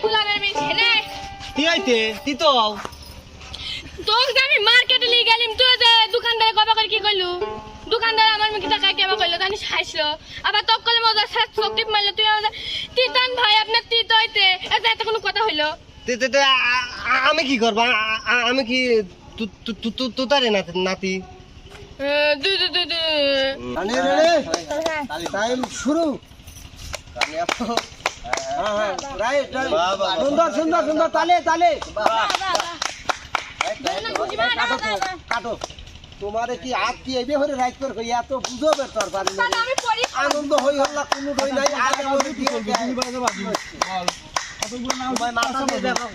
গোলামের মেয়ে ছেলে কি হইতে তুই তো তোকে আমি মার্কেটে নিয়ে গেলাম তুই যে দোকানদারে কবা করে কি কইলু দোকানদার আমার মুখে টাকা কেবা কইলো জানি হাসলো আবার তক কলে মজা সাত চোখ মারলো তুই আমাদের তিতান ভাই আপনার তিত হইতে এত কোনো কথা হইলো আমি কি করব আমি কি তুতারে নাতি দু দু দু দু রানী রেডি টাইম শুরু রাইট সুন্দর সুন্দর সুন্দর তালে তালে কাটো তোমারে কি হাত কি এইবে হরে রাইট কর কই এত বুঝো বে তোর পারি আমি পড়ি আনন্দ হই হল্লা কোনো হই নাই আগে বলি দিয়ে তুমি বাজে বাজি বল কতগুলো নাম ভাই মাথা দিয়ে দেখো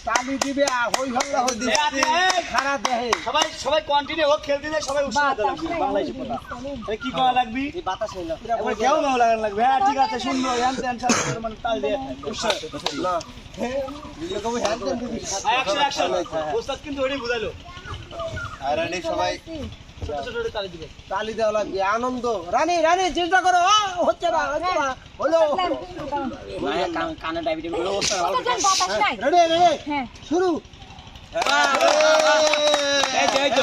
তালি দিবে আর হই হল্লা হই দিবে খারাপ দেহে সবাই সবাই কন্টিনিউ হোক খেলতে যায় সবাই উৎসাহ দিতে লাগবে বাংলাদেশি কথা আরে কি করা লাগবে এই বাতাস হইলো এবার কেউ নাও লাগান লাগবে হ্যাঁ ঠিক আছে শুনবো হ্যান ত্যান সব মানে তাল দিয়ে উৎসাহ না ভিডিও কবে হ্যান্ড দেন দিবি অ্যাকশন অ্যাকশন ওস্তাদ কিন্তু ওইটাই বুঝালো আর রেডি সবাই ছোট ছোট তালি দিবে তালি দেওয়া লাগবে আনন্দ রানী রানী চিন্তা করো হচ্ছে না হলো কানে ডায়াবেটিস গুলো অবস্থা ভালো রেডি রেডি শুরু এই তো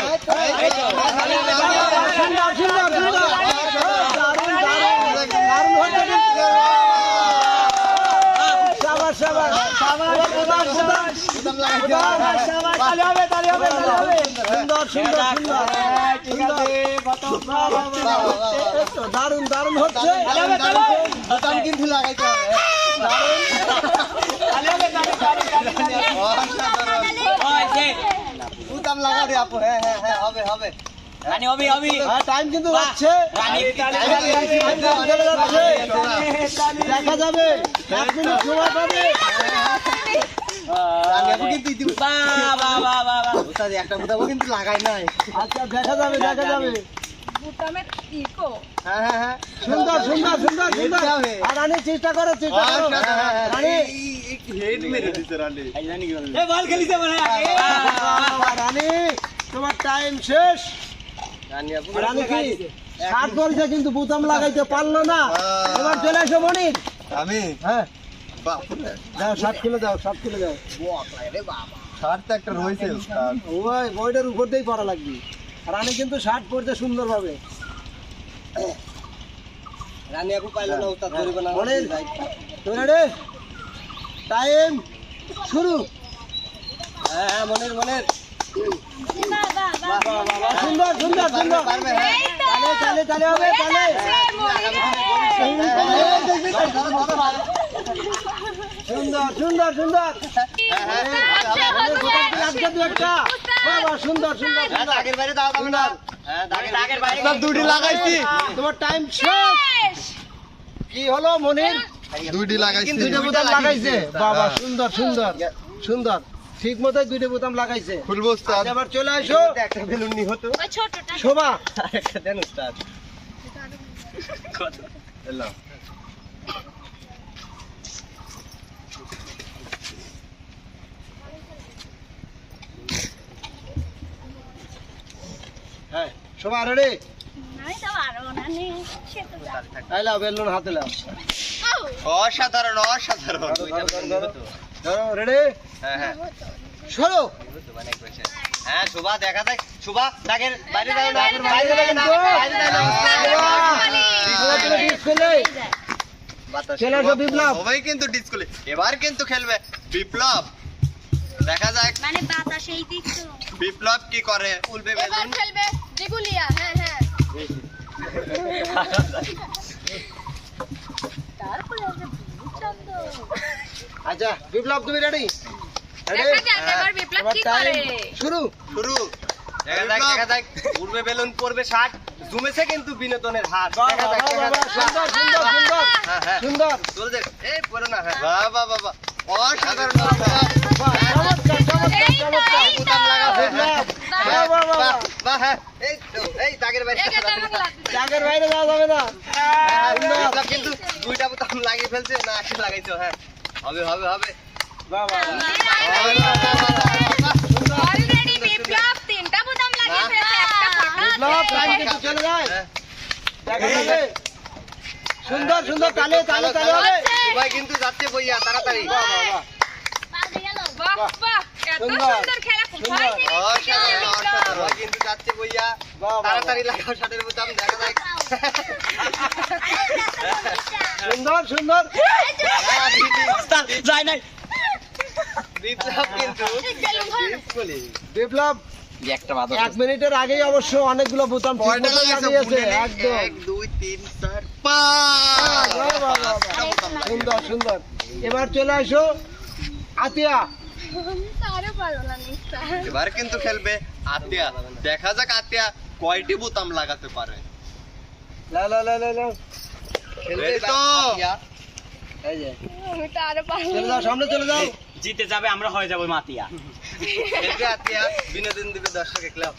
সুন্দর সুন্দর সুন্দর দারুণ দারুণ হচ্ছে শাবাশ শাবাশ তালি হবে সুন্দর সুন্দর সুন্দর ঠিক আছে কত দারুণ দারুণ হচ্ছে বোতাম কিন্তু লাগাইতে হবে বোতাম লাগা রে আপু হ্যাঁ হ্যাঁ হ্যাঁ হবে হবে রানী হবে হবে টাইম কিন্তু যাচ্ছে দেখা যাবে 1 মিনিট সময় পাবে একটা বোতামও কিন্তু লাগাই নাই আচ্ছা দেখা যাবে বুটামের ইকো হ্যাঁ হ্যাঁ হ্যাঁ সুন্দর সুন্দর সুন্দর সুন্দর যাবে। আর রানী চেষ্টা করো রানী হেড মেরে দিছে রানী এ বল খেলিছে মনে রানী তোমার টাইম শেষ রানী আপু রানী কি শার্ট করেছে কিন্তু বোতাম লাগাইতে পারলো না এবার চলে এসো মনির আমি হ্যাঁ বাপুরে যাও শার্ট খুলে দাও শার্ট খুলে দাও শার্ট তো একটা রয়েছে উস্তাদ ওই বইটার উপর দিয়েই পড়া লাগবে রানী কিন্তু শার্ট পরছে সুন্দরভাবে রানী আপু পাইলো না উস্তাদ ধরিব না মনির তুমি রেডি টাইম শুরু হ্যাঁ মনের মনের সুন্দর সুন্দর সুন্দর পারবে হ্যাঁ তালে তালে হবে তালে সুন্দর সুন্দর সুন্দর সুন্দর সুন্দর দাগের বাইরে দাও দাও না হ্যাঁ দাগের বাইরে দুটি লাগাইছি তোমার টাইম শেষ কি হলো মনির দুটি লাগাইছি দুইটা বোতাম লাগাইছে বাবা সুন্দর সুন্দর সুন্দর ঠিক মতো দুইটা বোতাম লাগাইছে খুলবো উস্তাদ আবার চলে আসো একটা বেলুন নি হতো ওই ছোটটা শোভা একটা দেন উস্তাদ কত এলো হ্যাঁ শোভা রেডি নাই তো আরো না নে সে তো আইলা বেলুন হাতে লাও অসাধারণ অসাধারণ ধরো রেডি হ্যাঁ হ্যাঁ সরো হ্যাঁ শোভা দেখা যাক শোভা দাগের বাইরে দাও দাগের বাইরে দাও, বাইরে দাও ডিসপ্লে চলে আসো বিপ্লব সবাই কিন্তু ডিসপ্লে এবার কিন্তু খেলবে বিপ্লব দেখা যাক মানে বাতাসেই দিছো বিপ্লব কি করে উলবে এবার বেলুন খেলবে দিগুলিয়া হ্যাঁ হ্যাঁ তারপরে আসবে চন্দ আচ্ছা বিপ্লব তুমি রেডি দেখা যাক এবার বিপ্লব কি করে শুরু শুরু দেখা যাক উলবে বেলুন পড়বে 60 জুমেছে কিন্তু বিনোদনের হাত দেখা যাক সুন্দর সুন্দর সুন্দর হ্যাঁ হ্যাঁ সুন্দর চলে যাক এই পড়ো না হ্যাঁ বাহ বাহ বাহ অসাধারণ চমৎকার চমৎকার চমৎকার বুতাম লাগা বিপ্লব বাহ বাহ বাহ বাহ হ্যাঁ এই দাগের বাইরে জাগের বাইরে যাওয়া যাবে না বিপ্লব কিন্তু দুইটা বুতাম লাগিয়ে ফেলছে না একটা লাগাইছো হ্যাঁ হবে হবে হবে বাহ বাহ অলরেডি বিপ্লব তিনটা বোতাম লাগিয়ে ফেলেছে একটা ফাঁকা বিপ্লব টাইম কিন্তু চলে যায় দেখা যাবে সুন্দর সুন্দর তালে তালে তালে হবে উভয় কিন্তু যাচ্ছে বইয়া তাড়াতাড়ি বাহ বাহ এত সুন্দর খেলা কোথায় থেকে শিখলে বিপ্লব? উভয় কিন্তু যাচ্ছে বইয়া তাড়াতাড়ি লাগাও শার্টের বোতাম দেখা যাক সুন্দর সুন্দর যায় নাই বিপ্লব কিন্তু বিপ্লব একটা বাদ 1 মিনিটের আগেই অবশ্য অনেকগুলো বোতাম ঠিক মতো লাগিয়েছে একদম 1 2 3 4 5 বাহ, বাহ, বাহ, বাহ। সুন্দর সুন্দর এবার চলে আসো আতিয়া আরো ভালো লাগছে এবার কিন্তু খেলবে আতিয়া দেখা যাক আতিয়া কয়টি বোতাম লাগাতে পারে লা লা লা লা লা। Ready তো? এই যে আমি তো আরো ভালো চলে যাও সামনে চলে যাও জিতে যাবে আমরা হয়ে যাবো মাতিয়া। খেলবে আতিয়া বিনোদন দিবে দর্শক খেলাও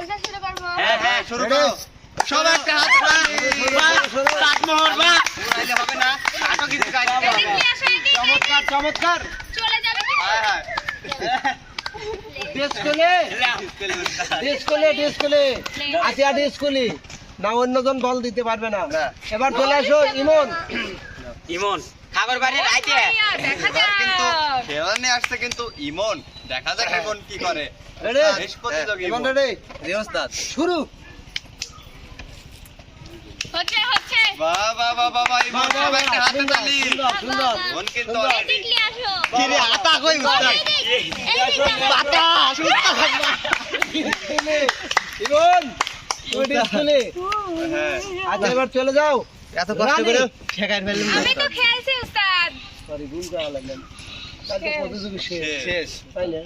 ওটা শুরু করবো হ্যাঁ হ্যাঁ শুরু করো সব একটা হাত তাজমহল বা উড়াইলে হবে না আটো কিছু কাজ এদিকে আসো, এদিকে। চমৎকার চমৎকার চলে যাবে হ্যাঁ হ্যাঁ ডিসকোলে ডিসকোলে আতিয়া ডিসকোলে না অন্যজন বল দিতে পারবে না না। এবার চলে আসো ইমন ইমন খাবার বাড়ি রাইতে দেখা এবার কিন্তু যাক খেলা নিয়ে আসছে কিন্তু ইমন দেখা যাক ইমন কি করে রেডি বেশ প্রতিযোগী ইমন ইমন। রেডি জি ওস্তাদ শুরু হচ্ছে হচ্ছে বাহ বাহ বাহ বাহ বাহ, ইমন সব একটা হাতে তালি সুন্দর সুন্দর ইমন কিন্তু সুন্দর। already- এদিকে আসো কিরে আতা কই উস্তাদ এদিকে পাতা সুস্তা ইমন তুমি ডিসকোলে হ্যাঁ আচ্ছা এবার চলে যাও এত কষ্ট করে ঠেকাই ফেললেন আমি তো খেলছি উস্তাদ সরি ভুল করা লাগলো তাহলে প্রতিযোগী শেষ শেষ তাই না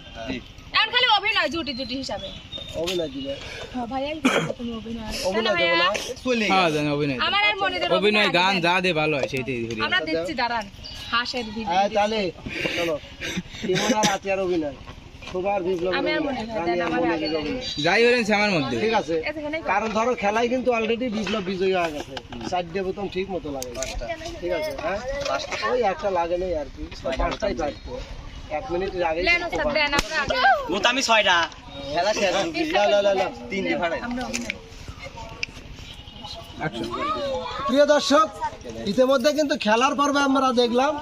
এখন খালি অভিনয় জুটি জুটি হিসাবে অভিনয় দিবে হ্যাঁ ভাইয়া তুমি অভিনয় অভিনয় দেবো না চলে হ্যাঁ জানি অভিনয় আমার আর মনে দেব অভিনয় গান যা দে ভালো হয় সেইটাই ধরি আমরা দিচ্ছি দাঁড়ান হাসের হ্যাঁ ভিডিও তাহলে চলো ইমন আর আতিয়ার অভিনয় সবার বিপ্লব আমি আর মনে হয় দেন আমার আগে দেন। যাই হলেন সে আমার মধ্যে ঠিক আছে এখানে কারণ ধরো খেলায় কিন্তু অলরেডি বিপ্লব বিজয়ী হয়ে গেছে 4টে বোতাম ঠিক মতো লাগে ঠিক আছে হ্যাঁ ওই একটা লাগে নেই আর কি 5টাই থাকতো 1 মিনিটের আগে লেন উস্তাদ দেন আমরা আগে বোতামি 6টা খেলা শেষ লা তিন দি ফাড়াই আমরা অভিনয় প্রিয় দর্শক ইতিমধ্যে কিন্তু খেলার পর্বে আমরা দেখলাম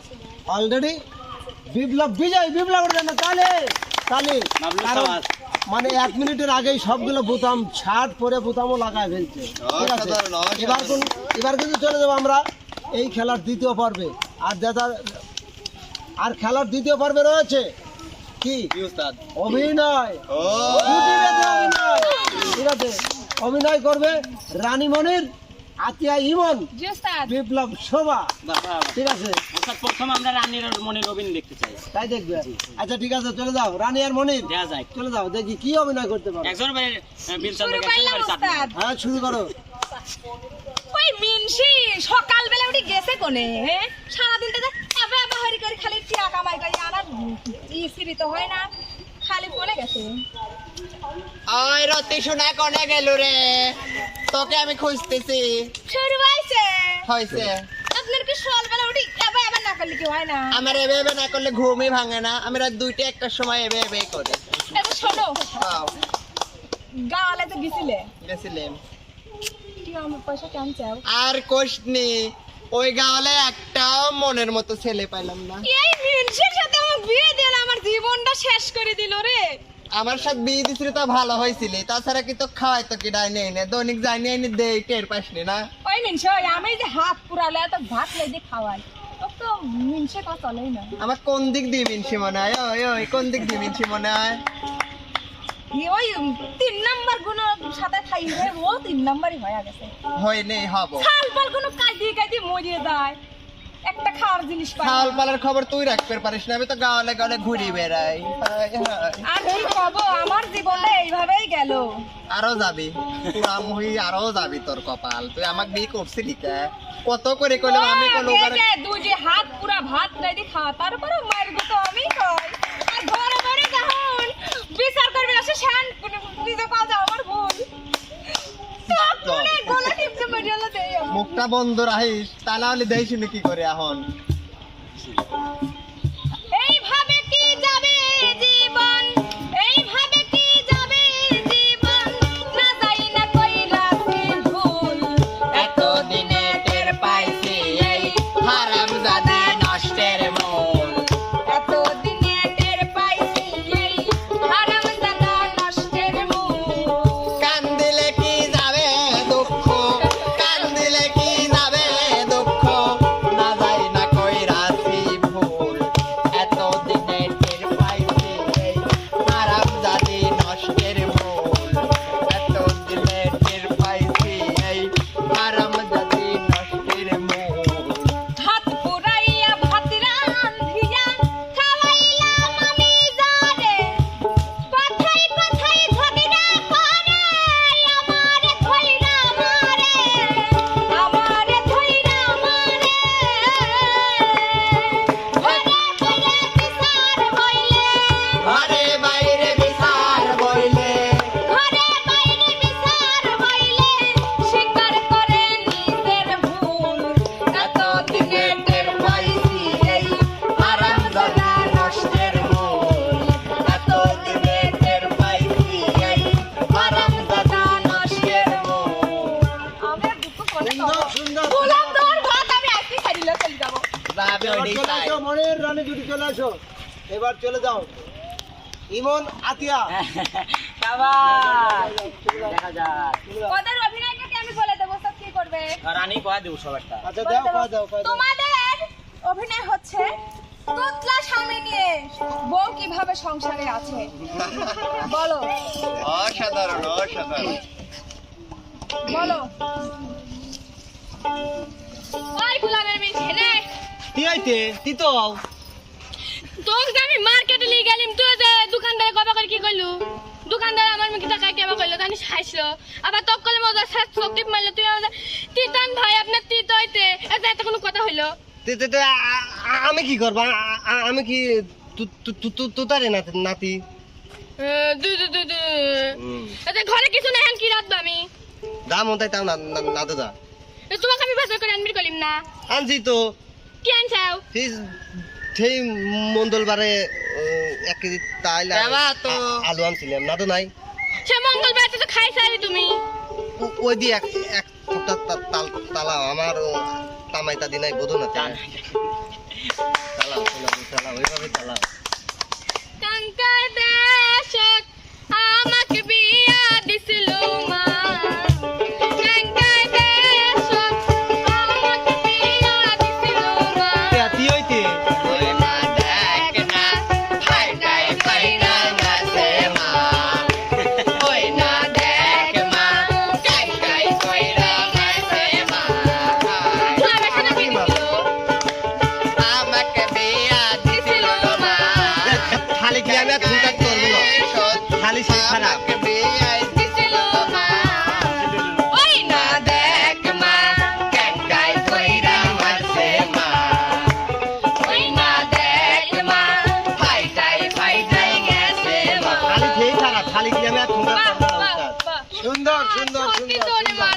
অলরেডি বিপ্লব বিজয় বিপ্লবের জন্য তালে তালে মামলুক কারণ সমাজ। মানে 1 মিনিটের আগেই সবগুলো বোতাম ছাড় পরে বোতামও লাগায় ফেলছে ঠিক আছে অসাধারণ, অসাধারণ। এবার কিন্তু চলে যাবো আমরা এই খেলার দ্বিতীয় পর্বে আর আর খেলার দ্বিতীয় পর্বে রয়েছে কি কি উস্তাদ অভিনয় ও জুটি বেঁধে অভিনয়। ঠিক আছে অভিনয় করবে রানীমণির আতিয়া ইমন জি উস্তাদ বিপ্লব শোভা বাবা ঠিক আছে ওস্তাদ প্রথম আমরা রানীর মনির অভিনয় দেখতে চাই তাই দেখবে আচ্ছা ঠিক আছে চলে যাও রানী আর মনির দেয়া যায় চলে যাও দেখি কি অভিনয় করতে পারো একজন ভাই বিলচন্দ্র শুরু করলাম উস্তাদ হ্যাঁ শুরু করো ওই মিনসি সকালবেলা উঠে গেছে কোনে হ্যাঁ সারাদিন তো আবে আবে হরি করে খালি টিয়া কামাই করে আর ইসিরি তো হয় না খালি কোনে গেছে ওই রতি শোনা কোনে গেল রে তোকে আমি খুঁজতেছি শুরু হইছে হইছে আপনার কি সকালবেলা উঠে আবে আবে না করলে কি হয় না আমার এবে এবে না করলে ঘুমই ভাঙে না আমি রাত 2টা 1টার সময় এবে এবে করি এটা শোনো হ্যাঁ গালে তো গেছিলে গেছিলাম কি আমার পয়সা কেমন চাও আর কোশনি ওই গাওয়ালে একটাও মনের মতো ছেলে পাইলাম না এই মিনসির সাথে আমার বিয়ে দিল আমার জীবনটা শেষ করে দিল রে আমার সাথে বিয়ে দিছিল তো ভালো হয়েছিল তাছাড়া কি তো খাওয়াই তো কি ডাইনি এনে দৈনিক যাইনি এনে দেই টের পাসনি না ওই মিনসি আমি যে হাত পুরালে এত ভাত লাই দিয়ে খাওয়াই তো মিনসে কথা চলেই না আমার কোন দিক দিয়ে মিনসি মনে হয় ওই ওই কোন দিক দিয়ে মিনসি মনে হয় ওই 3 নাম্বার গুণ সাথে খাই রে ও 3 নাম্বারই হয়ে গেছে হয় নেই হব খাল পাল কোনো কাজে মরিয়ে যায় একটা খাওয়ার জিনিস পাই খাল পালার খবর তুই রাখতে পারিস না আমি তো গাওয়ালে গাওয়ালে ঘুরি বেড়াই হায় হায়। আর কি কব আমার জীবনটা এইভাবেই গেল আরো যাবি পুরা মহি আরো যাবি তোর কপাল তুই আমাকে বিয়ে করছিলি কে কত করে কইলাম আমি কোন দুই যে হাত পুরা ভাত নাই দি খাওয়া তারপরে মারবো তো আমি কই আর ঘরে ঘরে যখন বিচার করবে না সে শান নিজে কাজ আমার ভুল তখন গলা টিপতে মরিয়ালা দেই মুখটা বন্ধ রাখিস তাহলে দেই শুনে কি করে এখন এইভাবে কি যাবে জীবন এইভাবে কি যাবে জীবন না যাই না কইরাছি ভুল এত দিনে টের পাইছি এই হারাম জাদি এটাই চলে চাই। আসো মনের রানী জুড়ি চলে আসো এবার চলে যাও ইমন আতিয়া দেখা যাক ওদের অভিনয়টাকে আমি বলে দেবো সব কি করবে। রানী কয়া দেবো সবারটা আচ্ছা দাও কয় দাও তোমাদের অভিনয় হচ্ছে তোতলা স্বামী নিয়ে বউ কিভাবে সংসারে আছে বলো অসাধারণ অসাধারণ। বলো ওই গুলামের মেয়ে ছেলে কি হইতে তুই তো তোকে যে আমি মার্কেটে নিয়ে গেলাম তুই যে দোকানদারে কবা করে কি কইলু দোকানদার আমার মুখে তাকাই কেবা কইলো জানিস হাসলো আবার তক কলে মজা সাত চোখ টিপ মারলো তুই আমাদের তিতান ভাই আপনার তিত হইতে এটা এত কোনো কথা হইলো আমি কি করব আমি কি তুতারে নাতি দু দু দু দু এটা ঘরে কিছু নাই কি রাত আমি দাম তাই তাও না তো দা তোমাকে আমি বাজার করে আনবি কইলাম না আনছি তো কি আনছাও সেই মঙ্গলবারে 1 কেজি তাইল আলু আনছিলাম না তো নাই সে মঙ্গলবার তো খাইছালি তুমি ওই দিয়ে এক তালা আমার তামাইতা দিনাই বোধ না তালা ওইভাবে তালা কাঙ্কার দেশত আমাকে বিয়া দিছিল মা কাঙ্কার দেশত আমাকে বিয়া দিছিল মা তুই হইতে ওই মা দেখ না ফাই ফাই ফাই না গাছে মা ওই না দেখ মা কাই কাই কইরা গাছে মা আমার সাথে কি দিছিল আমাকে বিয়া দিছিল মা খালি কি আমি খুঁটা করব না খালি সেই খারাপ দিছিল মা ওই না দেখ মা কাই কাই কইরা গাছে মা ওই না দেখ মা ফাই ফাই গেছে মা খালি সেই খারাপ খালি কি আমি খুঁটা করব না সুন্দর সুন্দর সুন্দর কিন্তু ওরে মার